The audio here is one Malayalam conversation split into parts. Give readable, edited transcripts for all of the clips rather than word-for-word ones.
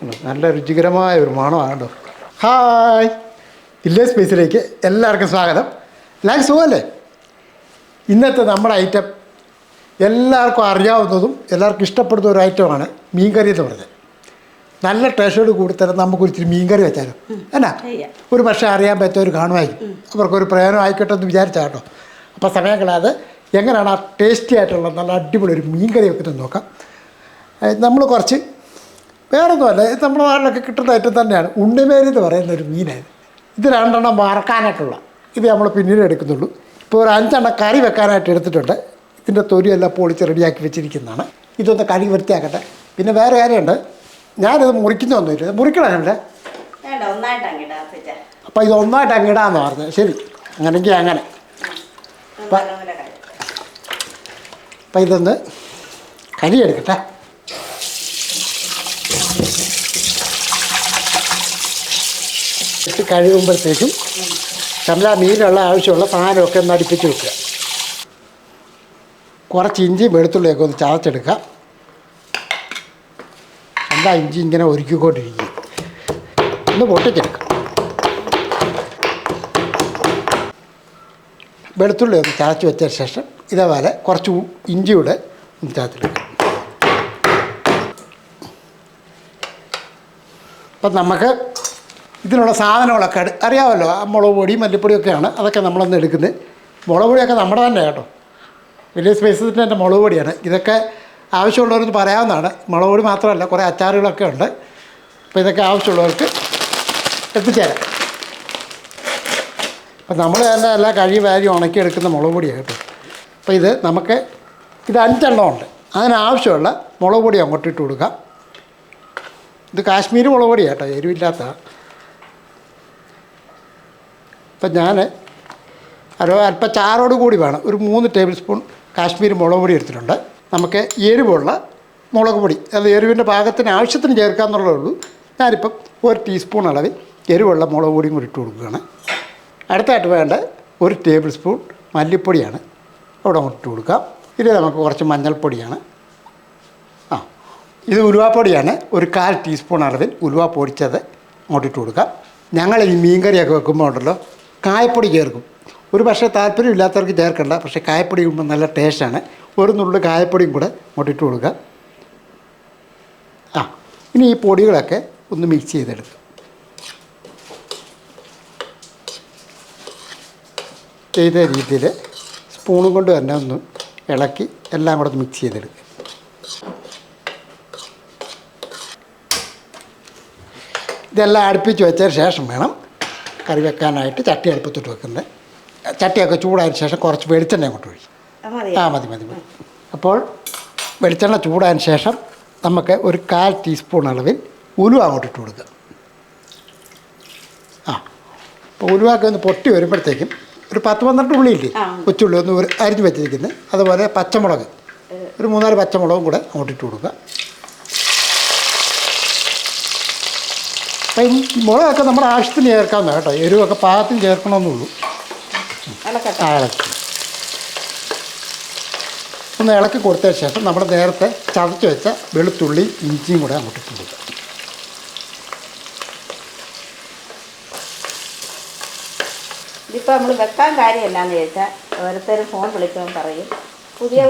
നല്ല രുചികരമായ ഒരു മണമാണ്. ഹായ്, വില്ലേജ് സ്പേസിലേക്ക് എല്ലാവർക്കും സ്വാഗതം. എല്ലാവർക്കും സുഖമല്ലേ? ഇന്നത്തെ നമ്മുടെ ഐറ്റം എല്ലാവർക്കും അറിയാവുന്നതും എല്ലാവർക്കും ഇഷ്ടപ്പെടുന്ന ഒരു ഐറ്റമാണ് മീൻകറി എന്ന് പറഞ്ഞത്. നല്ല ടേസ്റ്റോട് കൂടി തന്നെ നമുക്കൊരു ഇച്ചിരി മീൻകറി വെച്ചാലും എന്നാ ഒരു പക്ഷേ അറിയാൻ പറ്റിയവർ കാണുമായിരിക്കും. അവർക്കൊരു പ്രയോജനം ആയിക്കോട്ടെ എന്ന് വിചാരിച്ചാൽ കേട്ടോ. അപ്പോൾ സമയം കളയാതെ എങ്ങനെയാണ് ആ ടേസ്റ്റി ആയിട്ടുള്ള നല്ല അടിപൊളി ഒരു മീൻകറി വെക്കുന്നത് നോക്കാം. നമ്മൾ കുറച്ച് വേറൊന്നുമല്ല, ഇത് നമ്മുടെ നാട്ടിലൊക്കെ കിട്ടുന്ന ഐറ്റം തന്നെയാണ്. ഉണ്ണിമേരി എന്ന് പറയുന്ന ഒരു മീനാണ്. ഇത് രണ്ടെണ്ണം വറക്കാനായിട്ടുള്ള ഇത് നമ്മൾ പിന്നീട് എടുക്കുന്നുള്ളൂ. ഇപ്പോൾ ഒരു 5 എണ്ണം കറി വെക്കാനായിട്ട് എടുത്തിട്ടുണ്ട്. ഇതിൻ്റെ തൊലിയെല്ലാം പൊളിച്ച് റെഡിയാക്കി വെച്ചിരിക്കുന്നതാണ്. ഇതൊന്ന് കഴുകി വൃത്തിയാക്കട്ടെ. പിന്നെ വേറെ കാര്യമുണ്ട്, ഞാനിത് മുറിക്കുന്നൊന്നുമില്ല. മുറിക്കണമല്ലേ? അപ്പോൾ ഇത് ഒന്നായിട്ട് അങ്ങിടാന്ന് പറഞ്ഞത്. ശരി, അങ്ങനെയെങ്കിൽ അങ്ങനെ. അപ്പം ഇതൊന്ന് കരിയെടുക്കട്ടെ. കഴുകുമ്പോഴത്തേക്കും നമ്മൾ ആ മീനുള്ള ആവശ്യമുള്ള സാധനമൊക്കെ ഒന്ന് അടുപ്പിച്ച് വെക്കുക. കുറച്ച് ഇഞ്ചിയും വെളുത്തുള്ളിയൊക്കെ ഒന്ന് ചതച്ചെടുക്കുക. എന്താ ഇഞ്ചി ഇങ്ങനെ ഒരുക്കിക്കൊണ്ടിരിക്കുക, ഒന്ന് പൊട്ടിച്ചെടുക്കുക. വെളുത്തുള്ളി ഒന്ന് ചതച്ച് വെച്ച ശേഷം ഇതേപോലെ കുറച്ച് ഇഞ്ചിയുടെ ഒന്ന് ചതച്ചെടുക്കുക. അപ്പം നമുക്ക് ഇതിനുള്ള സാധനങ്ങളൊക്കെ അറിയാമല്ലോ. മുളക് പൊടി മല്ലിപ്പൊടിയൊക്കെയാണ്, അതൊക്കെ നമ്മളൊന്ന് എടുക്കുന്നത്. മുളക് പൊടിയൊക്കെ നമ്മുടെ തന്നെ കേട്ടോ, വലിയ സ്പേസിൻ്റെ തന്നെ മുളക് പൊടിയാണ്. ഇതൊക്കെ ആവശ്യമുള്ളവർക്ക് പറയാവുന്നതാണ്. മുളക് പൊടി മാത്രമല്ല, കുറേ അച്ചാറുകളൊക്കെ ഉണ്ട്. അപ്പോൾ ഇതൊക്കെ ആവശ്യമുള്ളവർക്ക് എത്തിച്ചേരാം. അപ്പം നമ്മൾ തന്നെ എല്ലാം കഴുകി വാരി ഉണക്കിയെടുക്കുന്ന മുളക് പൊടിയാണ് കേട്ടോ. അപ്പോൾ ഇത് 5 എണ്ണം ഉണ്ട്. അതിനാവശ്യമുള്ള മുളക് പൊടി അങ്ങോട്ട് ഇട്ട് കൊടുക്കാം. ഇത് കാശ്മീരി മുളക് പൊടിയാണ് കേട്ടോ, എരിവില്ലാത്തതാണ്. അപ്പം ഞാൻ അല്പം ചാറോട് കൂടി വേണം. ഒരു 3 ടേബിൾ സ്പൂൺ കാശ്മീരി മുളക് പൊടി എടുത്തിട്ടുണ്ട്. നമുക്ക് എരിവുള്ള മുളക് പൊടി, അത് എരിവിൻ്റെ പാകത്തിന് ആവശ്യത്തിന് ചേർക്കാമെന്നുള്ളതേ ഉള്ളൂ. ഞാനിപ്പം 1 ടീസ്പൂൺ അളവിൽ എരിവുള്ള മുളക് പൊടിയും കൂടി ഇട്ട് കൊടുക്കുകയാണ്. അടുത്തായിട്ട് വേണ്ട 1 ടേബിൾ സ്പൂൺ മല്ലിപ്പൊടിയാണ്, അവിടെ അങ്ങോട്ട് ഇട്ട് കൊടുക്കാം. ഇത് നമുക്ക് കുറച്ച് മഞ്ഞൾപ്പൊടിയാണ്. ഇത് ഉലുവാപ്പൊടിയാണ്. ഒരു 1/4 ടീസ്പൂൺ അളവിൽ ഉലുവ പൊടിച്ചത് അങ്ങോട്ട് ഇട്ട് കൊടുക്കാം. ഞങ്ങൾ ഈ മീൻകറിയൊക്കെ വെക്കുമ്പോൾ ഉണ്ടല്ലോ കായപ്പൊടി ചേർക്കും. ഒരു പക്ഷേ താല്പര്യമില്ലാത്തവർക്ക് ചേർക്കണ്ട, പക്ഷേ കായപ്പൊടി ഇടുമ്പോൾ നല്ല ടേസ്റ്റാണ്. ഒരു നുള്ളു കായപ്പൊടിയും കൂടെ അങ്ങോട്ടിട്ട് കൊടുക്കുക. ഇനി ഈ പൊടികളൊക്കെ ഒന്ന് മിക്സ് ചെയ്തെടുക്കുക. ചെയ്ത രീതിയിൽ സ്പൂണും കൊണ്ട് തന്നെ ഒന്ന് ഇളക്കി എല്ലാം കൂടെ മിക്സ് ചെയ്തെടുക്കുക. ഇതെല്ലാം അടുപ്പിച്ച് വെച്ചതിന് ശേഷം വേണം കറി വെക്കാനായിട്ട് ചട്ടി അടുപ്പത്തിട്ട് വെക്കുന്നത്. ചട്ടിയൊക്കെ ചൂടായതിന് ശേഷം കുറച്ച് വെളിച്ചെണ്ണ അങ്ങോട്ട് ഒഴിക്കും. മതി. അപ്പോൾ വെളിച്ചെണ്ണ ചൂടായതിന് ശേഷം നമുക്ക് ഒരു 1/4 ടീസ്പൂൺ അളവിൽ ഉലുവ അങ്ങോട്ട് ഇട്ട് കൊടുക്കുക. അപ്പോൾ ഉലുവൊക്കെ ഒന്ന് പൊട്ടി വരുമ്പോഴത്തേക്കും ഒരു 10-12 ഉള്ളിയില്ലേ, കൊച്ചുള്ളി ഒന്ന് അരിഞ്ഞ് വെച്ചിരിക്കുന്നത്. അതുപോലെ പച്ചമുളക് ഒരു 3-4 പച്ചമുളകും കൂടെ അങ്ങോട്ട് ഇട്ട് കൊടുക്കുക. അപ്പം ഈ മുളകൊക്കെ നമ്മുടെ ആവശ്യത്തിന് ചേർക്കാവുന്ന കേട്ടോ, എരിവൊക്കെ പാകത്തിന് ചേർക്കണമെന്നുള്ളൂ. ഒന്ന് ഇളക്കി കൊടുത്തതിന് ശേഷം നമ്മൾ നേരത്തെ ചതച്ച് വെച്ച വെളുത്തുള്ളി ഇഞ്ചിയും കൂടെ അങ്ങോട്ട് ഇട്ട് കൊടുക്കുക. ഇതിപ്പോൾ നമ്മൾ വെക്കാൻ കാര്യം എന്നാന്ന് ചോദിച്ചാൽ ഓരോരുത്തർ ഫോൺ വിളിക്കുമ്പോൾ പറയും, പുതിയ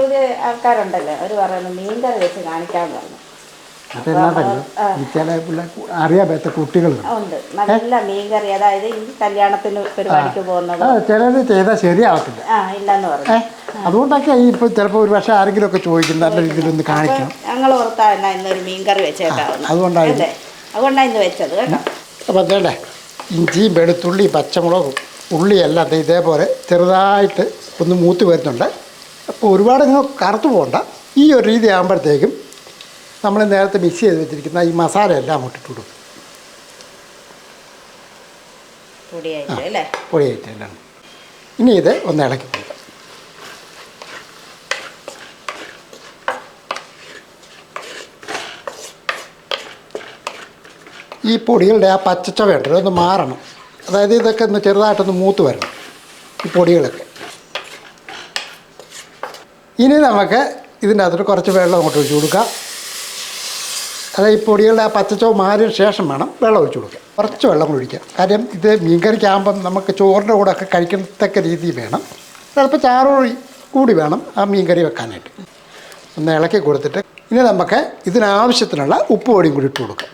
ആൾക്കാരുണ്ടല്ലോ, അവർ പറയുന്നത് മീൻകറി വെച്ച് കാണിക്കാമെന്ന് പറഞ്ഞു. അറിയാൻ പറ്റാത്ത കുട്ടികളുണ്ട്. നല്ല മീൻകറി, അതായത് ഈ കല്യാണത്തിന് പരിപാടിക്ക് പോകുന്നത് ചിലത് ചെയ്താൽ ശരിയാവത്തില്ല. ഇല്ലെന്ന് പറഞ്ഞു. അതുകൊണ്ടൊക്കെ ഇപ്പോൾ ചിലപ്പോൾ ഒരു പക്ഷേ ആരെങ്കിലും ഒക്കെ ചോദിക്കും, നല്ല രീതിയിലൊന്ന് കാണിക്കണം. ഞങ്ങൾ ഓർത്താ എന്നാ ഇന്നൊരു മീൻകറി വെച്ചേക്കാവുന്നു. അതുകൊണ്ടാണ് ഇന്ന് വെച്ചത് കേട്ടോ. അപ്പം അതല്ലേ, ഇഞ്ചിയും വെളുത്തുള്ളി പച്ചമുളകും ഉള്ളിയെല്ലാം ഇതേപോലെ ചെറുതായിട്ട് ഒന്ന് മൂത്ത് വരുന്നുണ്ട്. അപ്പോൾ ഒരുപാട് കറുത്ത് പോകണ്ട. ഈ ഒരു രീതി ആകുമ്പോഴത്തേക്കും നമ്മൾ നേരത്തെ മിക്സ് ചെയ്ത് വെച്ചിരിക്കുന്ന ഈ മസാല എല്ലാം അങ്ങോട്ടിട്ട് കൊടുക്കും. പൊടിയായിട്ട് എല്ലാം. ഇനി ഇത് ഒന്ന് ഇളക്കി കൊടുക്കാം. ഈ പൊടികളുടെ ആ പച്ചച്ചവയുണ്ടല്ലോ ഒന്ന് മാറണം. അതായത് ഇതൊക്കെ ഒന്ന് ചെറുതായിട്ടൊന്ന് മൂത്ത് വരണം ഈ പൊടികളൊക്കെ. ഇനി നമുക്ക് ഇതിൻ്റെ അകത്തോട്ട് കുറച്ച് വെള്ളം അങ്ങോട്ട് ഒഴിച്ച് കൊടുക്കാം. അത് ഈ പൊടികളുടെ ആ പച്ചച്ചവ് മാറിയ ശേഷം വേണം വെള്ളം ഒഴിച്ചു കൊടുക്കുക. കുറച്ച് വെള്ളം കൂടി ഒഴിക്കുക. കാര്യം ഇത് മീൻകറിക്കാകുമ്പം നമുക്ക് ചോറിൻ്റെ കൂടെ ഒക്കെ കഴിക്കത്തക്ക രീതിയിൽ വേണം. ചിലപ്പോൾ ചാറ് കൂടി വേണം ആ മീൻകറി വെക്കാനായിട്ട്. ഒന്ന് ഇളക്കി കൊടുത്തിട്ട് ഇനി നമുക്ക് ഇതിനാവശ്യത്തിനുള്ള ഉപ്പ് പൊടിയും കൂടി ഇട്ട് കൊടുക്കാം.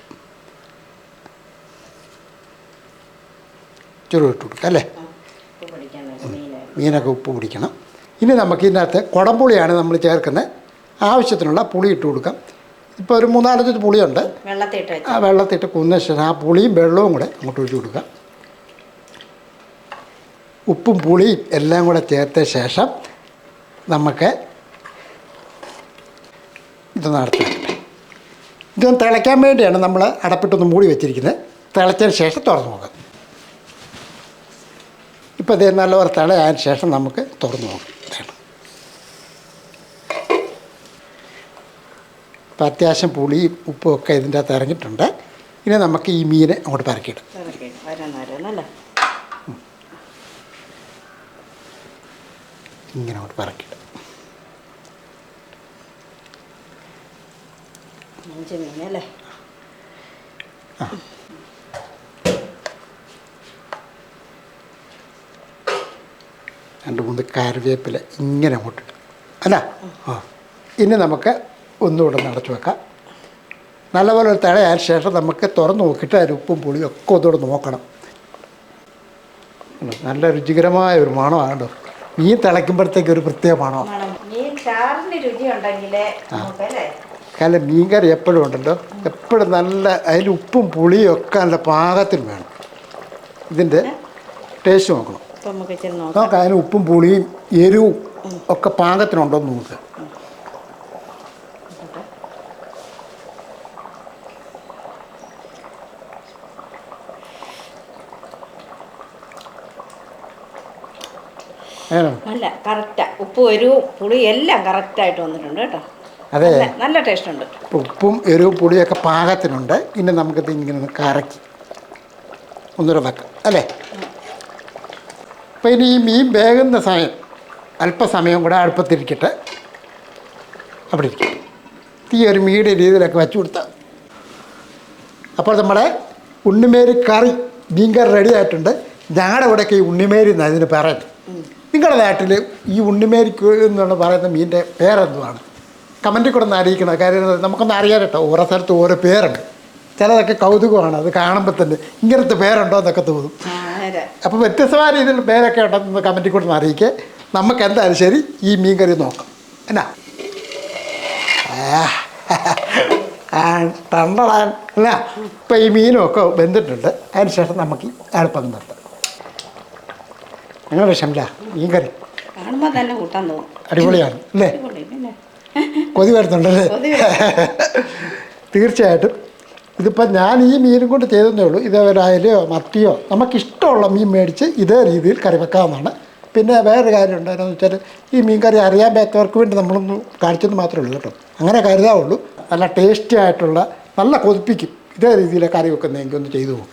ചെറു ഇട്ട് കൊടുക്കാം അല്ലേ? മീനൊക്കെ ഉപ്പ് പിടിക്കണം. ഇനി നമുക്ക് ഇതിനകത്ത് കുടംപുളിയാണ് നമ്മൾ ചേർക്കുന്നത്. ആവശ്യത്തിനുള്ള പുളി ഇട്ട് കൊടുക്കാം. ഇപ്പോൾ ഒരു 3-4 പുളിയുണ്ട്. വെള്ളത്തിട്ട് കുന്ന ശേഷം ആ പുളിയും വെള്ളവും കൂടെ അങ്ങോട്ട് ഒഴിച്ച് കൊടുക്കാം. ഉപ്പും പുളിയും എല്ലാം കൂടെ ചേർത്ത ശേഷം നമുക്ക് ഇതൊന്ന് അടച്ച് വെക്കട്ടെ. ഇതൊന്ന് തിളയ്ക്കാൻ വേണ്ടിയാണ് നമ്മൾ അടപ്പിട്ടൊന്ന് മൂടി വെച്ചിരിക്കുന്നത്. തിളച്ചതിന് ശേഷം തുറന്ന് നോക്കാം. ഇപ്പോൾ ഇത് നല്ലപോലെ തിളയായതിന് ശേഷം നമുക്ക് തുറന്ന് നോക്കാം. ഇപ്പം അത്യാവശ്യം പുളിയും ഉപ്പും ഒക്കെ ഇതിൻ്റെ അകത്ത് ഇറങ്ങിയിട്ടുണ്ട്. ഇനി നമുക്ക് ഈ മീനെ അങ്ങോട്ട് പരക്കിയിടും. ഇങ്ങനെ അങ്ങോട്ട് പരക്കിയിടും. ആ 2-3 കറിവേപ്പില ഇങ്ങനെ അങ്ങോട്ട് ഇടും അല്ല. ആ ഇനി നമുക്ക് ഒന്നുകൂടെ നടച്ചു വെക്കാം. നല്ലപോലെ ഒരു തിളയായ ശേഷം നമുക്ക് തുറന്ന് നോക്കിയിട്ട് അതിന് ഉപ്പും പുളിയും ഒക്കെ ഒന്നുകൂടെ നോക്കണം. നല്ല രുചികരമായ ഒരു മണമാണ്. മീൻ തിളയ്ക്കുമ്പോഴത്തേക്ക് ഒരു പ്രത്യേക മണമാണ്. കാരണം മീൻകറി എപ്പോഴും ഉണ്ടല്ലോ, എപ്പോഴും നല്ല അതിൽ ഉപ്പും പുളിയും ഒക്കെ നല്ല പാകത്തിന് വേണം. ഇതിൻ്റെ ടേസ്റ്റ് നോക്കണം. നമുക്ക് അതിന് ഉപ്പും പുളിയും എരിവും ഒക്കെ പാകത്തിനുണ്ടോ എന്ന് നോക്കുക. നല്ല കറക്റ്റാ. ഉപ്പും എരിവും പുളി എല്ലാം കറക്റ്റായിട്ട് വന്നിട്ടുണ്ട് കേട്ടോ. അതെ, നല്ല ടേസ്റ്റ് ഉണ്ട്. ഉപ്പും എരിവും പുളിയൊക്കെ പാകത്തിനുണ്ട്. ഇനി നമുക്കിത് ഇങ്ങനെ ഒന്ന് കറക്കി ഒന്നുകൂടെ വെക്കാം അല്ലേ? അപ്പോൾ ഇനി ഈ മീൻ വേകുന്ന സമയം അല്പസമയം കൂടെ അടുപ്പത്തിരിക്കട്ടെ. അവിടെ ഇരിക്കും. തീ ഒരു മീഡിയം രീതിയിലൊക്കെ വെച്ച് കൊടുത്താൽ അപ്പോൾ നമ്മുടെ ഉണ്ണിമേരി കറി മീൻകറി റെഡി ആയിട്ടുണ്ട്. ഞങ്ങളുടെ ഇവിടെയൊക്കെ ഈ ഉണ്ണിമേരി എന്നാണ് ഇതിന് പറയുന്നത്. നിങ്ങളുടെ നാട്ടിൽ ഈ ഉണ്ണിമേരിക്ക് എന്നുള്ള പറയുന്ന മീനിൻ്റെ പേരെന്തുവാണ്? കമൻറ്റിൽ കൂടെ ഒന്ന് അറിയിക്കണം. കാര്യം നമുക്കൊന്ന് അറിയാൻ കേട്ടോ. ഓരോ സ്ഥലത്ത് ഓരോ പേരുണ്ട്. ചിലതൊക്കെ കൗതുകമാണ്. അത് കാണുമ്പോൾ തന്നെ ഇങ്ങനത്തെ പേരുണ്ടോ എന്നൊക്കെ തോന്നും. അപ്പോൾ വ്യത്യസ്തമായ രീതിയിൽ പേരൊക്കെ ഉണ്ടെന്ന് കമൻറ്റിൽ കൂടെ ഒന്ന് അറിയിക്കുക. നമുക്ക് എന്തായാലും ശരി ഈ മീൻ കറി നോക്കാം എന്നാ. തണ്ടടാൻ അല്ല. ഇപ്പം ഈ മീനും ഒക്കെ വെന്തിട്ടുണ്ട്. അതിന് ശേഷം നമുക്ക് അടുപ്പം നിർത്താം. ഞങ്ങളുടെ ഷംല മീൻ കറി കാണുമ്പോൾ തന്നെ കൂട്ടാൻ തോന്നും. അടിപൊളിയാണ് അല്ലേ? കൊതി വരുന്നുണ്ടല്ലേ? തീർച്ചയായിട്ടും. ഇതിപ്പോൾ ഞാൻ ഈ മീനും കൊണ്ട് ചെയ്തതേ ഉള്ളൂ. ഇതേപോലെ അയലയോ മത്തിയോ നമുക്കിഷ്ടമുള്ള മീൻ മേടിച്ച് ഇതേ രീതിയിൽ കറി വെക്കാവുന്നതാണ്. പിന്നെ വേറൊരു കാര്യം ഉണ്ടായിരുന്നു വെച്ചാൽ ഈ മീൻ കറി അറിയാൻ പറ്റാത്തവർക്ക് വേണ്ടി നമ്മളൊന്ന് കാണിച്ചെന്ന് മാത്രമേ ഉള്ളൂ കേട്ടോ. അങ്ങനെ കരുതാവുള്ളൂ. നല്ല ടേസ്റ്റി ആയിട്ടുള്ള നല്ല കൊതിപ്പിക്കും ഇതേ രീതിയിൽ കറി വെക്കുന്നതെങ്കിൽ ഒന്ന് ചെയ്തു പോകും.